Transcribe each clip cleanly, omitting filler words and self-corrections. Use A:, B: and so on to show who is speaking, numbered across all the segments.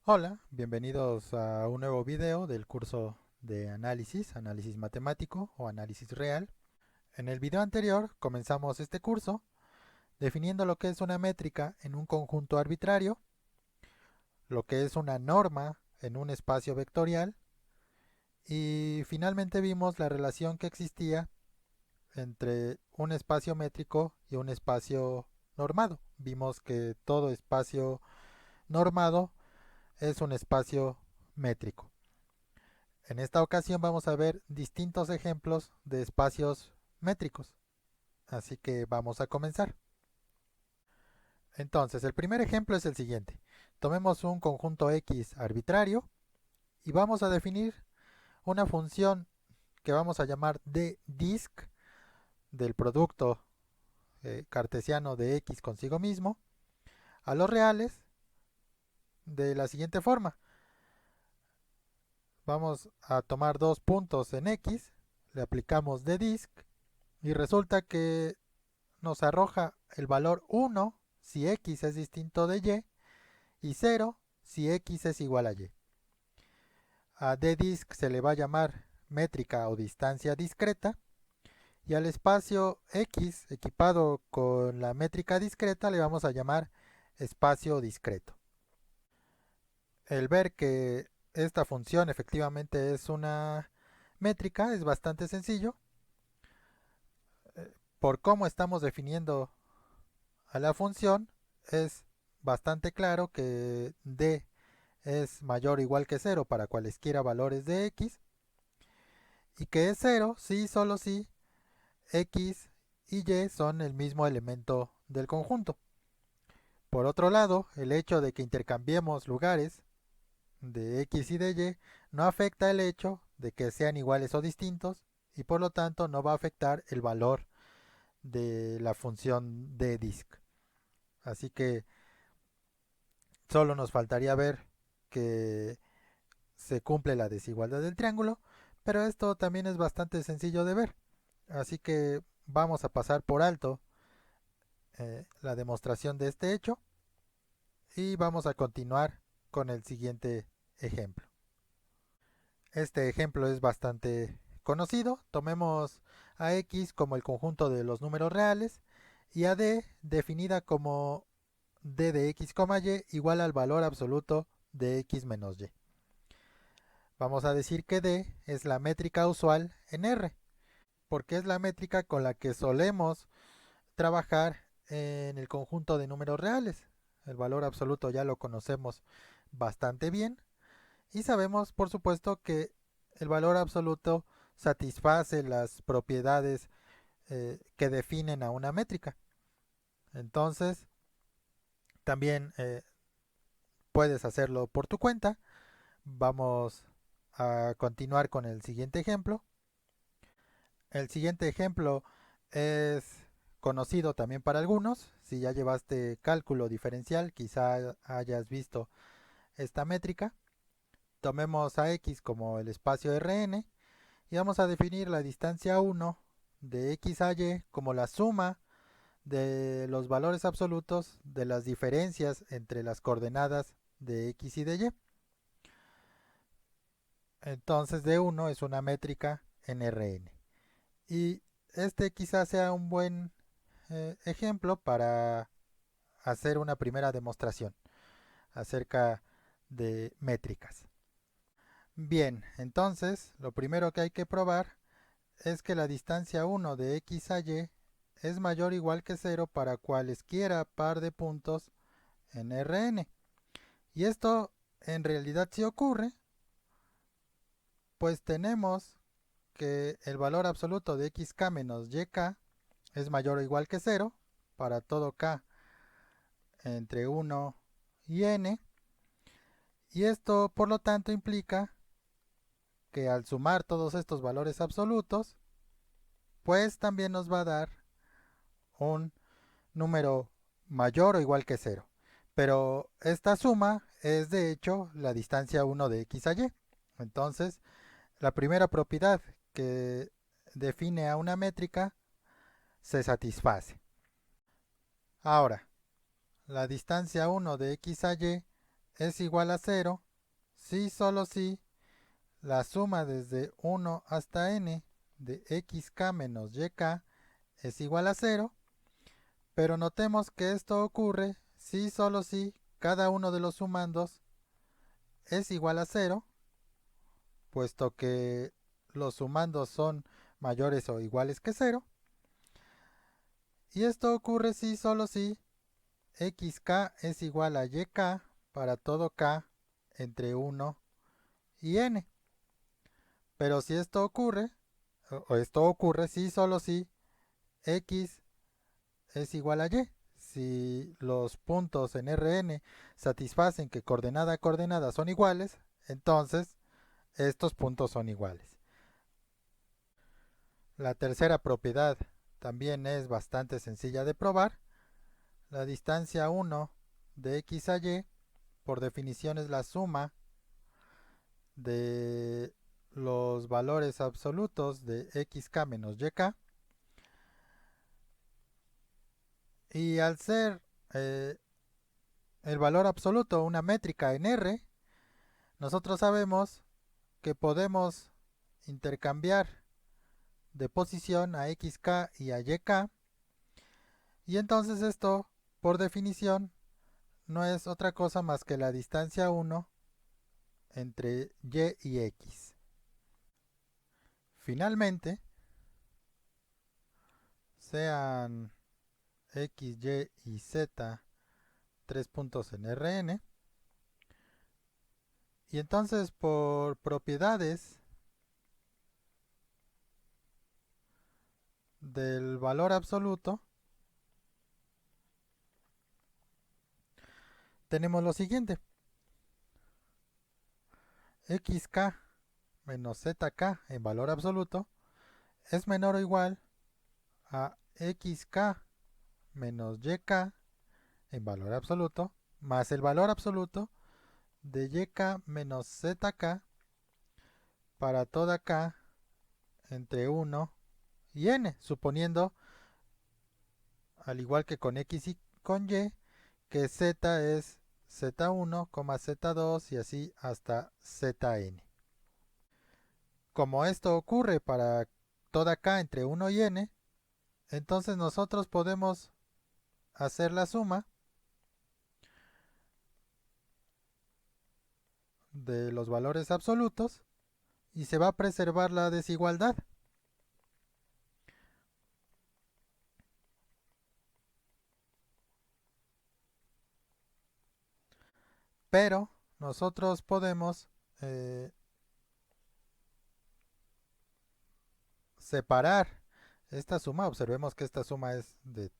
A: Hola, bienvenidos a un nuevo video del curso de análisis matemático o análisis real. En el video anterior comenzamos este curso definiendo lo que es una métrica en un conjunto arbitrario, lo que es una norma en un espacio vectorial y finalmente vimos la relación que existía entre un espacio métrico y un espacio normado. Vimos que todo espacio normado es un espacio métrico. En esta ocasión vamos a ver distintos ejemplos de espacios métricos, así que vamos a comenzar. Entonces, el primer ejemplo es el siguiente. Tomemos un conjunto X arbitrario y vamos a definir una función que vamos a llamar ddisc del producto cartesiano de X consigo mismo a los reales de la siguiente forma. Vamos a tomar dos puntos en X, le aplicamos ddisc y resulta que nos arroja el valor 1 si x es distinto de y 0 si x es igual a y. A ddisc se le va a llamar métrica o distancia discreta y al espacio x equipado con la métrica discreta le vamos a llamar espacio discreto. El ver que esta función efectivamente es una métrica es bastante sencillo. Por cómo estamos definiendo a la función es bastante claro que d es mayor o igual que cero para cualesquiera valores de x y que es cero si y solo si x y y son el mismo elemento del conjunto. Por otro lado, el hecho de que intercambiemos lugares de x y de y no afecta el hecho de que sean iguales o distintos y por lo tanto no va a afectar el valor de la función de disc. Así que solo nos faltaría ver que se cumple la desigualdad del triángulo, pero esto también es bastante sencillo de ver. Así que vamos a pasar por alto la demostración de este hecho y vamos a continuar con el siguiente ejemplo. Este ejemplo es bastante conocido. Tomemos a x como el conjunto de los números reales y a d definida como d de x, y igual al valor absoluto de x menos y. Vamos a decir que d es la métrica usual en R, porque es la métrica con la que solemos trabajar en el conjunto de números reales. El valor absoluto ya lo conocemos bastante bien y sabemos, por supuesto, que el valor absoluto satisface las propiedades que definen a una métrica. Entonces, también puedes hacerlo por tu cuenta. Vamos a continuar con el siguiente ejemplo. El siguiente ejemplo es conocido también para algunos. Si ya llevaste cálculo diferencial, quizá hayas visto esta métrica. Tomemos a x como el espacio Rn y vamos a definir la distancia 1 de x a y como la suma de los valores absolutos de las diferencias entre las coordenadas de x y de y. Entonces D1 es una métrica en Rn. Y este quizás sea un buen ejemplo para hacer una primera demostración acerca de métricas. Bien, entonces lo primero que hay que probar es que la distancia 1 de x a y es mayor o igual que 0 para cualesquiera par de puntos en Rn. Y esto en realidad sí ocurre, pues tenemos que el valor absoluto de xk menos yk es mayor o igual que 0 para todo k entre 1 y n. Y esto por lo tanto implica que al sumar todos estos valores absolutos, pues también nos va a dar un número mayor o igual que 0. Pero esta suma es de hecho la distancia 1 de x a y. Entonces, la primera propiedad que define a una métrica se satisface. Ahora, la distancia 1 de x a y es igual a 0 si solo si la suma desde 1 hasta n de xk menos yk es igual a 0, pero notemos que esto ocurre si solo si cada uno de los sumandos es igual a 0, puesto que los sumandos son mayores o iguales que 0, y esto ocurre si solo si xk es igual a yk para todo k entre 1 y n. Pero si esto ocurre, o esto ocurre si solo si x es igual a y. Si los puntos en Rn satisfacen que coordenada a coordenada son iguales, entonces estos puntos son iguales. La tercera propiedad también es bastante sencilla de probar. La distancia 1 de x a y por definición es la suma de los valores absolutos de xk menos yk, y al ser eh, el valor absoluto una métrica en R, nosotros sabemos que podemos intercambiar de posición a xk y a yk, y entonces esto por definición no es otra cosa más que la distancia 1 entre y y x. Finalmente, sean x, y y z 3 puntos en Rn, y entonces por propiedades del valor absoluto tenemos lo siguiente: xk menos zk en valor absoluto es menor o igual a xk menos yk en valor absoluto más el valor absoluto de yk menos zk para toda k entre 1 y n, suponiendo, al igual que con x y con y, que z es z1, z2 y así hasta zn. Como esto ocurre para toda k entre 1 y n, entonces nosotros podemos hacer la suma de los valores absolutos y se va a preservar la desigualdad. Pero nosotros podemos separar esta suma. Observemos que esta suma es de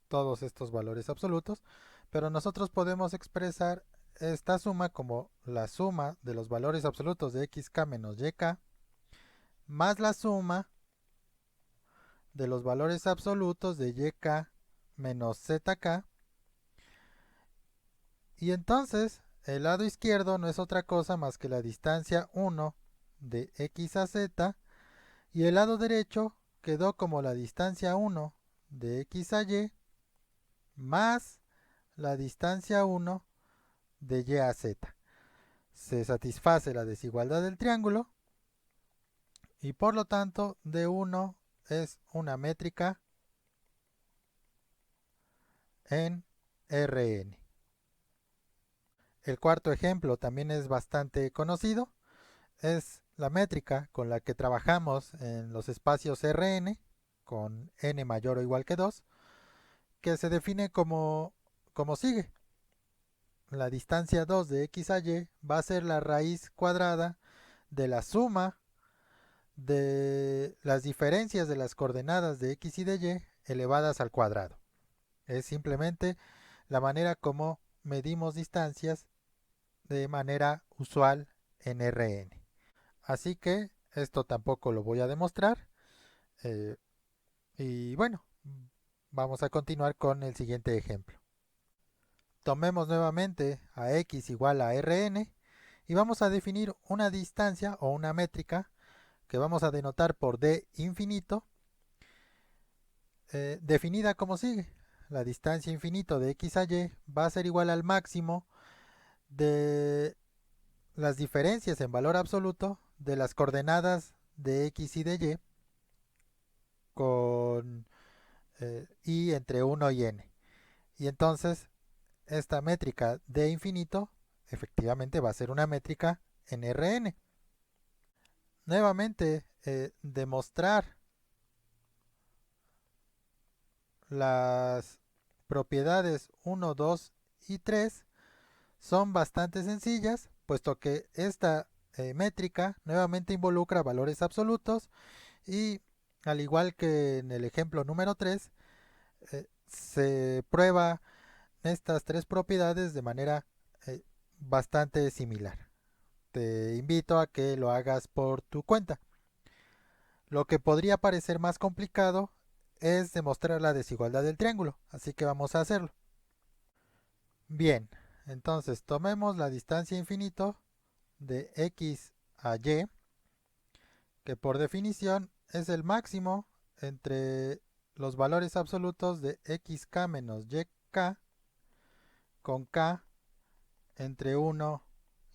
A: todos estos valores absolutos, pero nosotros podemos expresar esta suma como la suma de los valores absolutos de xk menos yk más la suma de los valores absolutos de yk menos zk, y entonces el lado izquierdo no es otra cosa más que la distancia 1 de x a z, y el lado derecho quedó como la distancia 1 de x a y más la distancia 1 de y a z. Se satisface la desigualdad del triángulo y por lo tanto D1 es una métrica en Rn. El cuarto ejemplo también es bastante conocido. Es la métrica con la que trabajamos en los espacios Rn con n mayor o igual que 2, que se define como sigue. La distancia 2 de x a y va a ser la raíz cuadrada de la suma de las diferencias de las coordenadas de x y de y elevadas al cuadrado. Es simplemente la manera como medimos distancias de manera usual en Rn. Así que esto tampoco lo voy a demostrar. eh, y bueno, vamos a continuar con el siguiente ejemplo. Tomemos nuevamente a x igual a Rn y vamos a definir una distancia o una métrica que vamos a denotar por d infinito, definida como sigue. La distancia infinito de x a y va a ser igual al máximo de las diferencias en valor absoluto de las coordenadas de x y de y con y entre 1 y n. Y entonces esta métrica de infinito efectivamente va a ser una métrica en Rn. Nuevamente, demostrar las propiedades 1, 2 y 3 son bastante sencillas, puesto que esta métrica nuevamente involucra valores absolutos y al igual que en el ejemplo número 3, se prueba estas tres propiedades de manera bastante similar. Te invito a que lo hagas por tu cuenta. Lo que podría parecer más complicado es demostrar la desigualdad del triángulo, así que vamos a hacerlo. Bien, entonces tomemos la distancia infinito de x a y, que por definición es el máximo entre los valores absolutos de xk menos yk con k entre 1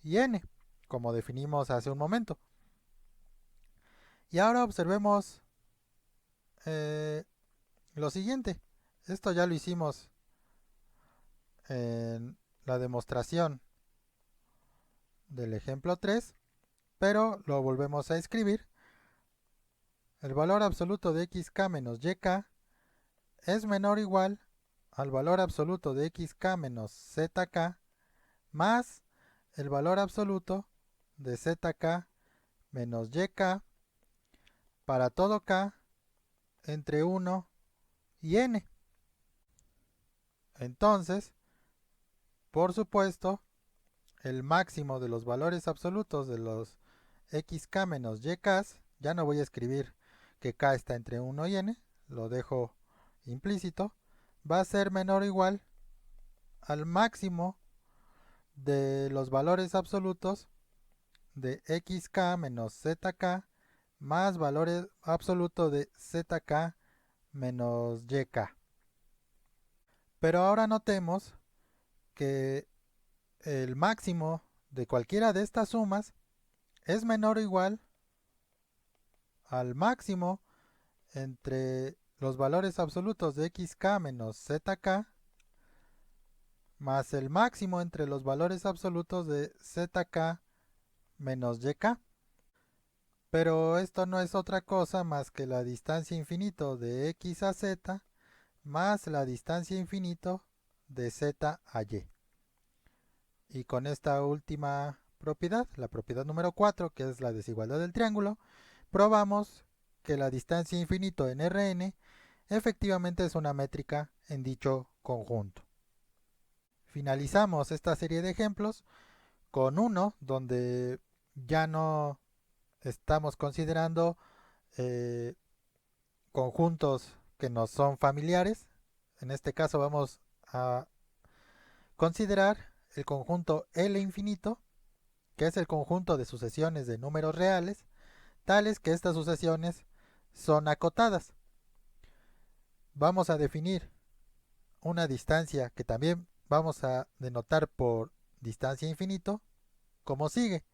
A: y n, como definimos hace un momento. Y ahora observemos lo siguiente. Esto ya lo hicimos en la demostración del ejemplo 3, pero lo volvemos a escribir. El valor absoluto de xk menos yk es menor o igual al valor absoluto de xk menos zk más el valor absoluto de zk menos yk para todo k entre 1 y n. Entonces, por supuesto, el máximo de los valores absolutos de los xk menos yk, ya no voy a escribir que k está entre 1 y n, lo dejo implícito, va a ser menor o igual al máximo de los valores absolutos de xk menos zk más valores absoluto de zk menos yk. Pero ahora notemos que el máximo de cualquiera de estas sumas es menor o igual al máximo entre los valores absolutos de xk menos zk más el máximo entre los valores absolutos de zk menos yk. Pero esto no es otra cosa más que la distancia infinito de x a z más la distancia infinito de z a y. Y con esta última propiedad, la propiedad número 4, que es la desigualdad del triángulo, probamos que la distancia infinito en Rn efectivamente es una métrica en dicho conjunto. Finalizamos esta serie de ejemplos con uno donde ya no estamos considerando eh, conjuntos que nos son familiares. En este caso vamos a considerar el conjunto L infinito, que es el conjunto de sucesiones de números reales, tales que estas sucesiones son acotadas. Vamos a definir una distancia que también vamos a denotar por distancia infinito, como sigue.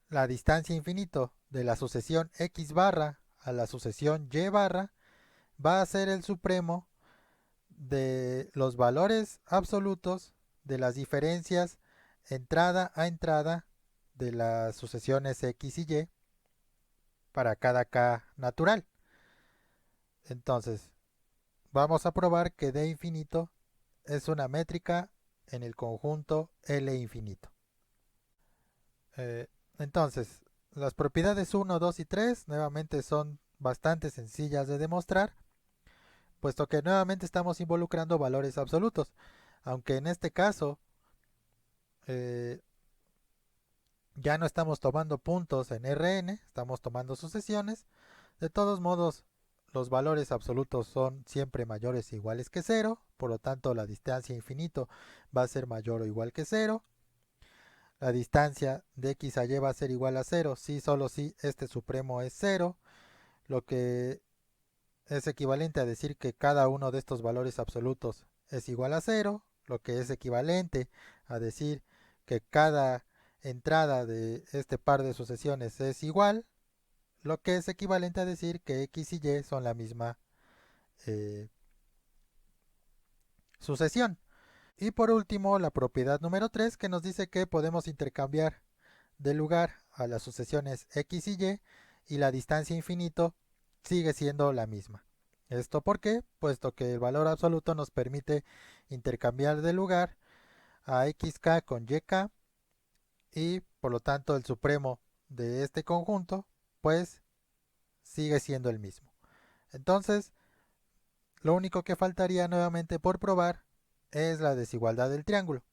A: La distancia infinito de la sucesión x barra a la sucesión y barra va a ser el supremo de los valores absolutos de las diferencias entrada a entrada de las sucesiones x y y para cada k natural. Entonces, vamos a probar que d infinito es una métrica en el conjunto L infinito. Entonces, las propiedades 1, 2 y 3 nuevamente son bastante sencillas de demostrar, puesto que nuevamente estamos involucrando valores absolutos, aunque en este caso eh, ya no estamos tomando puntos en Rn, estamos tomando sucesiones. De todos modos, los valores absolutos son siempre mayores o iguales que 0, por lo tanto la distancia infinito va a ser mayor o igual que 0. La distancia de x a y va a ser igual a 0 si solo si este supremo es 0, lo que es equivalente a decir que cada uno de estos valores absolutos es igual a 0, lo que es equivalente a decir que cada entrada de este par de sucesiones es igual, lo que es equivalente a decir que X y Y son la misma eh, sucesión. Y por último, la propiedad número 3 que nos dice que podemos intercambiar de lugar a las sucesiones X y la distancia infinito sigue siendo la misma. ¿Esto por qué? Puesto que el valor absoluto nos permite intercambiar de lugar a xk con yk y por lo tanto el supremo de este conjunto pues sigue siendo el mismo. Entonces, lo único que faltaría nuevamente por probar es la desigualdad del triángulo.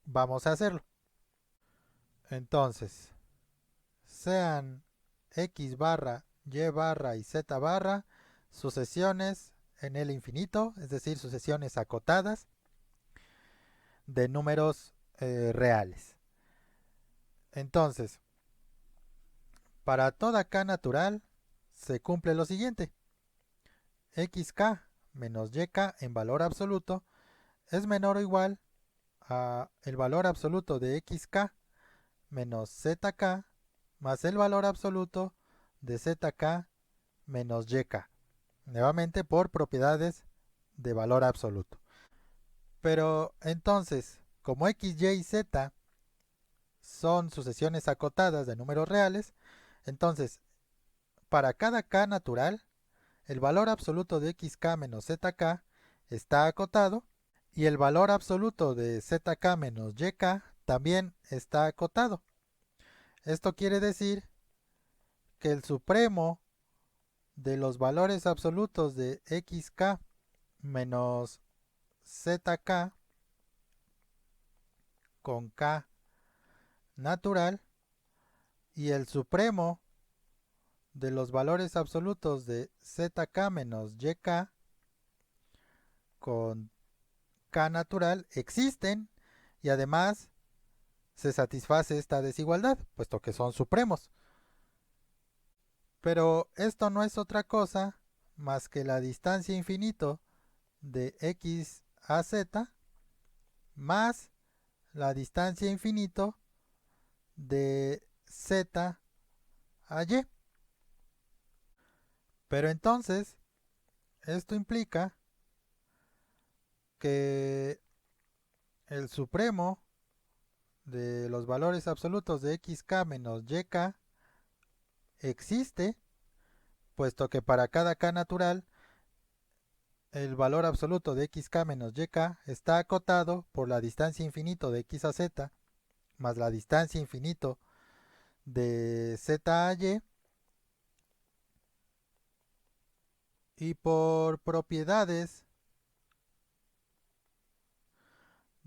A: Vamos a hacerlo. Entonces, sean x barra, y barra y z barra sucesiones en el infinito, es decir, sucesiones acotadas de números reales. Entonces, para toda k natural se cumple lo siguiente. Xk menos yk en valor absoluto es menor o igual a el valor absoluto de xk menos zk más el valor absoluto de zk menos yk. Nuevamente por propiedades de valor absoluto. Pero entonces, como x, y y z son sucesiones acotadas de números reales, entonces para cada k natural, el valor absoluto de xk menos zk está acotado y el valor absoluto de zk menos yk también está acotado. Esto quiere decir que el supremo de los valores absolutos de xk menos zk con k natural y el supremo de los valores absolutos de zk menos yk con k natural existen y además se satisface esta desigualdad, puesto que son supremos. Pero esto no es otra cosa más que la distancia infinito de x a z más la distancia infinito de z a y. Pero entonces, esto implica que el supremo de los valores absolutos de xk menos yk existe, puesto que para cada k natural el valor absoluto de xk menos yk está acotado por la distancia infinito de x a z más la distancia infinito de z a y por propiedades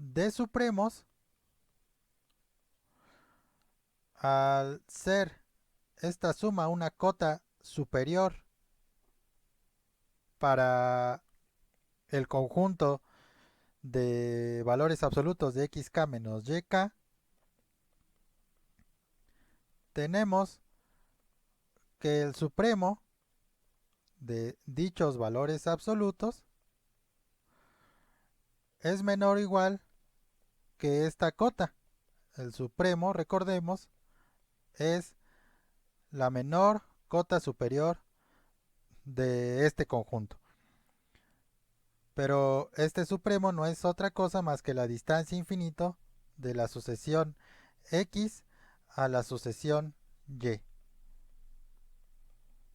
A: de supremos, al ser esta suma una cota superior para el conjunto de valores absolutos de xk menos yk, tenemos que el supremo de dichos valores absolutos es menor o igual que esta cota. El supremo, recordemos, es la menor cota superior de este conjunto. Pero este supremo no es otra cosa más que la distancia infinito de la sucesión x a la sucesión y.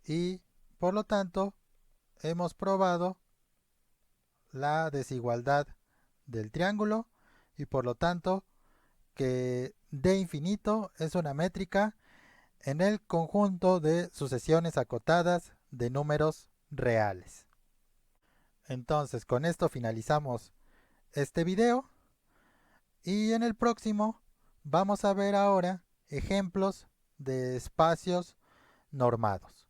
A: Y por lo tanto hemos probado la desigualdad del triángulo y por lo tanto que D infinito es una métrica en el conjunto de sucesiones acotadas de números reales. Entonces con esto finalizamos este video y en el próximo vamos a ver ahora ejemplos de espacios normados.